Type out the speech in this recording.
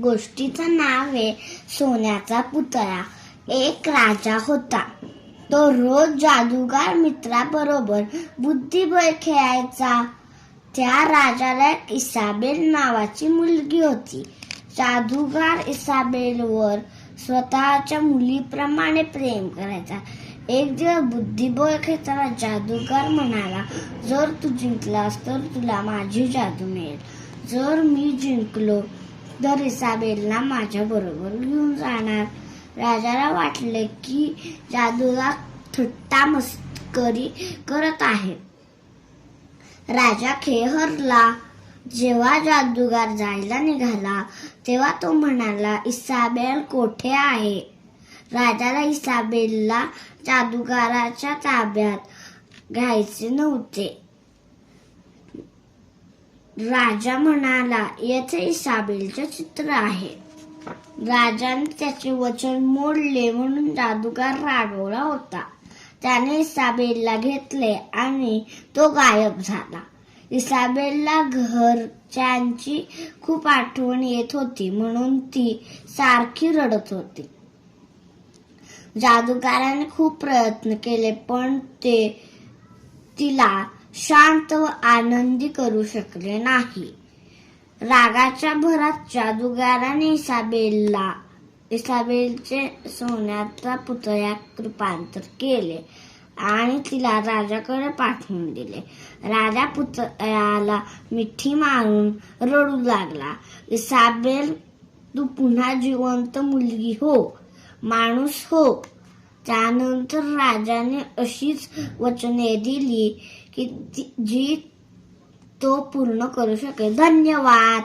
गोष्टीचं नाव आहे सोन्याचा पुतळा. एक राजा होता. तो रोज जादूगार मित्राबरोबर बुद्धिबळ खेळायचा. त्या राजाला एक इसाबेल नावाची मुलगी होती. जादूगार इसाबेलवर स्वतःच्या मुलीप्रमाणे प्रेम करायचा. एक दिवस बुद्धिबळ खेळताना जादूगार म्हणाला, जर तू जिंकलास तर तुला माझी जादू मिळेल. जर मी जिंकलो तर इसाबेलला माझ्या बरोबर घेऊन जाणार. राजाला वाटले की जादूगार थट्टा मस्करी करत आहे. राजा खेळ हरला. जेव्हा जादूगार जायला निघाला तेव्हा तो म्हणाला, इसाबेल कोठे आहे? राजाला इसाबेलला जादूगाराच्या ताब्यात घ्यायचे नव्हते. राजा म्हणाला, येथे इसाबेलचे चित्र आहे. राजाने त्याचे वचन मोडले म्हणून जादूगार रागवला होता. त्याने इसाबेलला घेतले आणि तो गायब झाला. इसाबेलला घरच्यांची खूप आठवण येत होती म्हणून ती सारखी रडत होती. जादूगाराने खूप प्रयत्न केले पण ते तिला शांत व आनंदी करू शकले नाही. रागाच्या भरात जादूगाराने इसाबेलचे सोन्याच्या पुतळ्यात रूपांतर केले आणि तिला राजाकडे पाठवून दिले. राजा पुतळ्याला मिठी मारून रडू लागला, इसाबेल, तू पुन्हा जिवंत मुलगी हो, माणूस हो. त्यानंतर राजाने अशीच वचने दिली की जी तो पूर्ण करू शकेल. धन्यवाद.